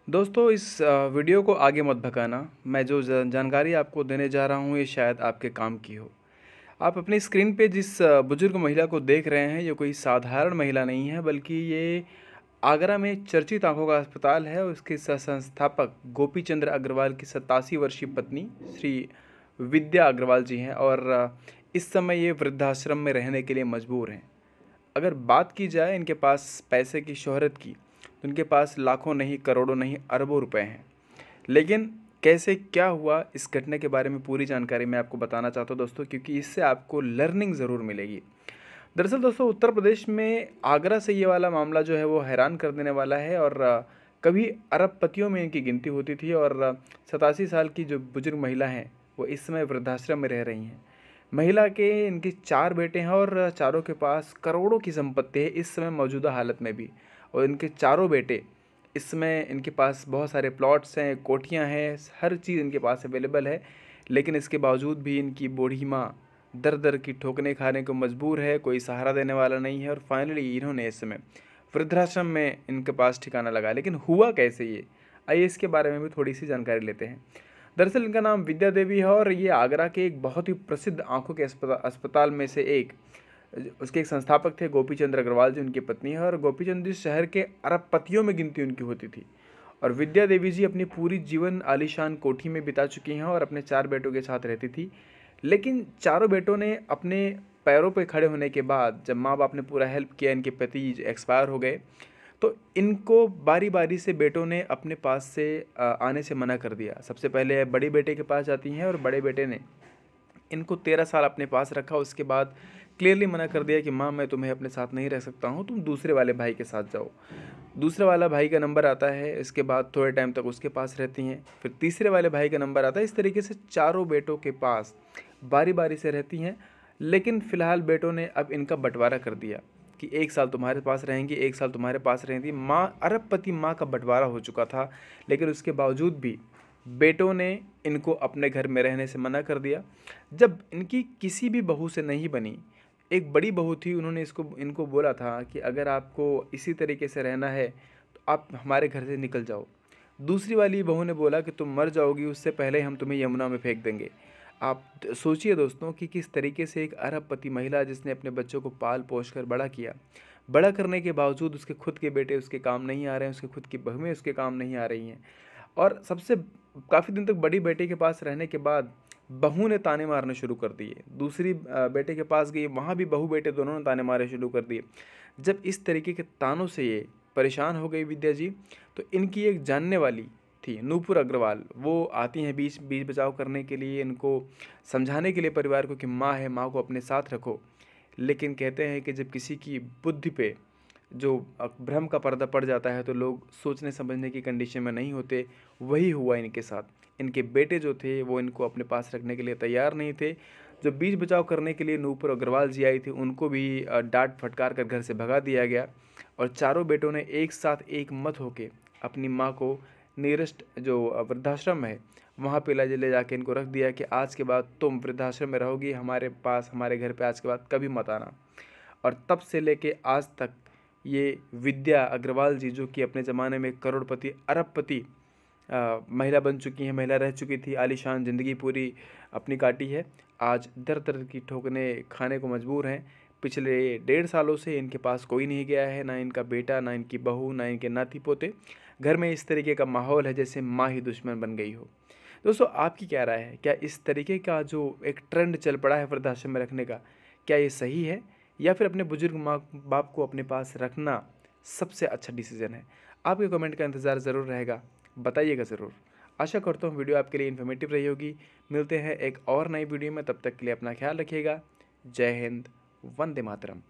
दोस्तों इस वीडियो को आगे मत भगाना। मैं जो जानकारी आपको देने जा रहा हूँ ये शायद आपके काम की हो। आप अपनी स्क्रीन पे जिस बुजुर्ग महिला को देख रहे हैं ये कोई साधारण महिला नहीं है, बल्कि ये आगरा में चर्चित आंखों का अस्पताल है। उसके संस्थापक गोपी चंद्र अग्रवाल की 87 वर्षीय पत्नी श्री विद्या अग्रवाल जी हैं और इस समय ये वृद्धाश्रम में रहने के लिए मजबूर हैं। अगर बात की जाए इनके पास पैसे की, शोहरत की, तो इनके पास लाखों नहीं, करोड़ों नहीं, अरबों रुपए हैं। लेकिन कैसे क्या हुआ इस घटना के बारे में पूरी जानकारी मैं आपको बताना चाहता हूँ दोस्तों, क्योंकि इससे आपको लर्निंग ज़रूर मिलेगी। दरअसल दोस्तों उत्तर प्रदेश में आगरा से ये वाला मामला जो है वो हैरान कर देने वाला है। और कभी अरबपतियों में इनकी गिनती होती थी और 87 साल की जो बुजुर्ग महिला हैं वो इस समय वृद्धाश्रम में रह रही हैं। महिला के इनके 4 बेटे हैं और चारों के पास करोड़ों की संपत्ति है इस समय मौजूदा हालत में भी। और इनके चारों बेटे इसमें इनके पास बहुत सारे प्लॉट्स हैं, कोठियाँ हैं, हर चीज़ इनके पास अवेलेबल है। लेकिन इसके बावजूद भी इनकी बूढ़ी माँ दर दर की ठोकरें खाने को मजबूर है, कोई सहारा देने वाला नहीं है। और फाइनली इन्होंने इस समय वृद्धाश्रम में इनके पास ठिकाना लगा। लेकिन हुआ कैसे ये, आइए इसके बारे में भी थोड़ी सी जानकारी लेते हैं। दरअसल इनका नाम विद्या देवी है और ये आगरा के एक बहुत ही प्रसिद्ध आंखों के अस्पताल में से एक उसके एक संस्थापक थे। गोपी चंद्र अग्रवाल जी उनकी पत्नी है और गोपी चंद्र जी शहर के अरबपतियों में गिनती उनकी होती थी। और विद्या देवी जी अपनी पूरी जीवन आलीशान कोठी में बिता चुकी हैं और अपने 4 बेटों के साथ रहती थी। लेकिन चारों बेटों ने अपने पैरों पर खड़े होने के बाद जब माँ बाप ने पूरा हेल्प किया, इनके पति एक्सपायर हो गए, तो इनको बारी बारी से बेटों ने अपने पास से आने से मना कर दिया। सबसे पहले बड़े बेटे के पास जाती हैं और बड़े बेटे ने इनको 13 साल अपने पास रखा। उसके बाद क्लियरली मना कर दिया कि माँ मैं तुम्हें अपने साथ नहीं रह सकता हूँ, तुम दूसरे वाले भाई के साथ जाओ। दूसरे वाला भाई का नंबर आता है, इसके बाद थोड़े टाइम तक उसके पास रहती हैं, फिर तीसरे वाले भाई का नंबर आता है। इस तरीके से चारों बेटों के पास बारी बारी से रहती हैं। लेकिन फ़िलहाल बेटों ने अब इनका बंटवारा कर दिया कि 1 साल तुम्हारे पास रहेंगी, 1 साल तुम्हारे पास रहेंगी। माँ अरबपति माँ का बंटवारा हो चुका था, लेकिन उसके बावजूद भी बेटों ने इनको अपने घर में रहने से मना कर दिया। जब इनकी किसी भी बहू से नहीं बनी, एक बड़ी बहू थी, उन्होंने इनको बोला था कि अगर आपको इसी तरीके से रहना है तो आप हमारे घर से निकल जाओ। दूसरी वाली बहू ने बोला कि तुम मर जाओगी, उससे पहले हम तुम्हें यमुना में फेंक देंगे। आप सोचिए दोस्तों कि किस तरीके से एक अरबपति महिला जिसने अपने बच्चों को पाल पोस कर बड़ा किया, बड़ा करने के बावजूद उसके खुद के बेटे उसके काम नहीं आ रहे हैं, उसके खुद की बहुएं उसके काम नहीं आ रही हैं। और सबसे काफ़ी दिन तक बड़ी बेटे के पास रहने के बाद बहू ने ताने मारने शुरू कर दिए। दूसरी बेटे के पास गई, वहाँ भी बहू बेटे दोनों ने ताने मारने शुरू कर दिए। जब इस तरीके के तानों से ये परेशान हो गई विद्या जी, तो इनकी एक जानने वाली थी नूपुर अग्रवाल, वो आती हैं बीच बचाव करने के लिए, इनको समझाने के लिए परिवार को कि माँ है, माँ को अपने साथ रखो। लेकिन कहते हैं कि जब किसी की बुद्धि पे जो भ्रम का पर्दा पड़ जाता है तो लोग सोचने समझने की कंडीशन में नहीं होते। वही हुआ इनके साथ। इनके बेटे जो थे वो इनको अपने पास रखने के लिए तैयार नहीं थे। जो बीच बचाव करने के लिए नूपुर अग्रवाल जी आई थी उनको भी डांट फटकार कर घर से भगा दिया गया। और चारों बेटों ने एक साथ एक मत होके अपनी माँ को नियरेस्ट जो वृद्धाश्रम है वहाँ पे ले जाके इनको रख दिया कि आज के बाद तुम वृद्धाश्रम में रहोगी, हमारे पास, हमारे घर पे आज के बाद कभी मत आना। और तब से लेके आज तक ये विद्या अग्रवाल जी, जो कि अपने ज़माने में करोड़पति अरबपति महिला बन चुकी हैं, महिला रह चुकी थी, आलीशान ज़िंदगी पूरी अपनी काटी है, आज दर दर की ठोकरें खाने को मजबूर हैं। पिछले 1.5 सालों से इनके पास कोई नहीं गया है, ना इनका बेटा, ना इनकी बहू, ना इनके नाती पोते। घर में इस तरीके का माहौल है जैसे माँ ही दुश्मन बन गई हो। दोस्तों आपकी क्या राय है? क्या इस तरीके का जो एक ट्रेंड चल पड़ा है वृद्धाश्रम में रखने का, क्या ये सही है, या फिर अपने बुजुर्ग माँ बाप को अपने पास रखना सबसे अच्छा डिसीजन है? आपके कमेंट का इंतज़ार ज़रूर रहेगा, बताइएगा ज़रूर। आशा करता हूँ वीडियो आपके लिए इन्फॉर्मेटिव रही होगी। मिलते हैं एक और नई वीडियो में, तब तक के लिए अपना ख्याल रखिएगा। जय हिंद, वंदे मातरम।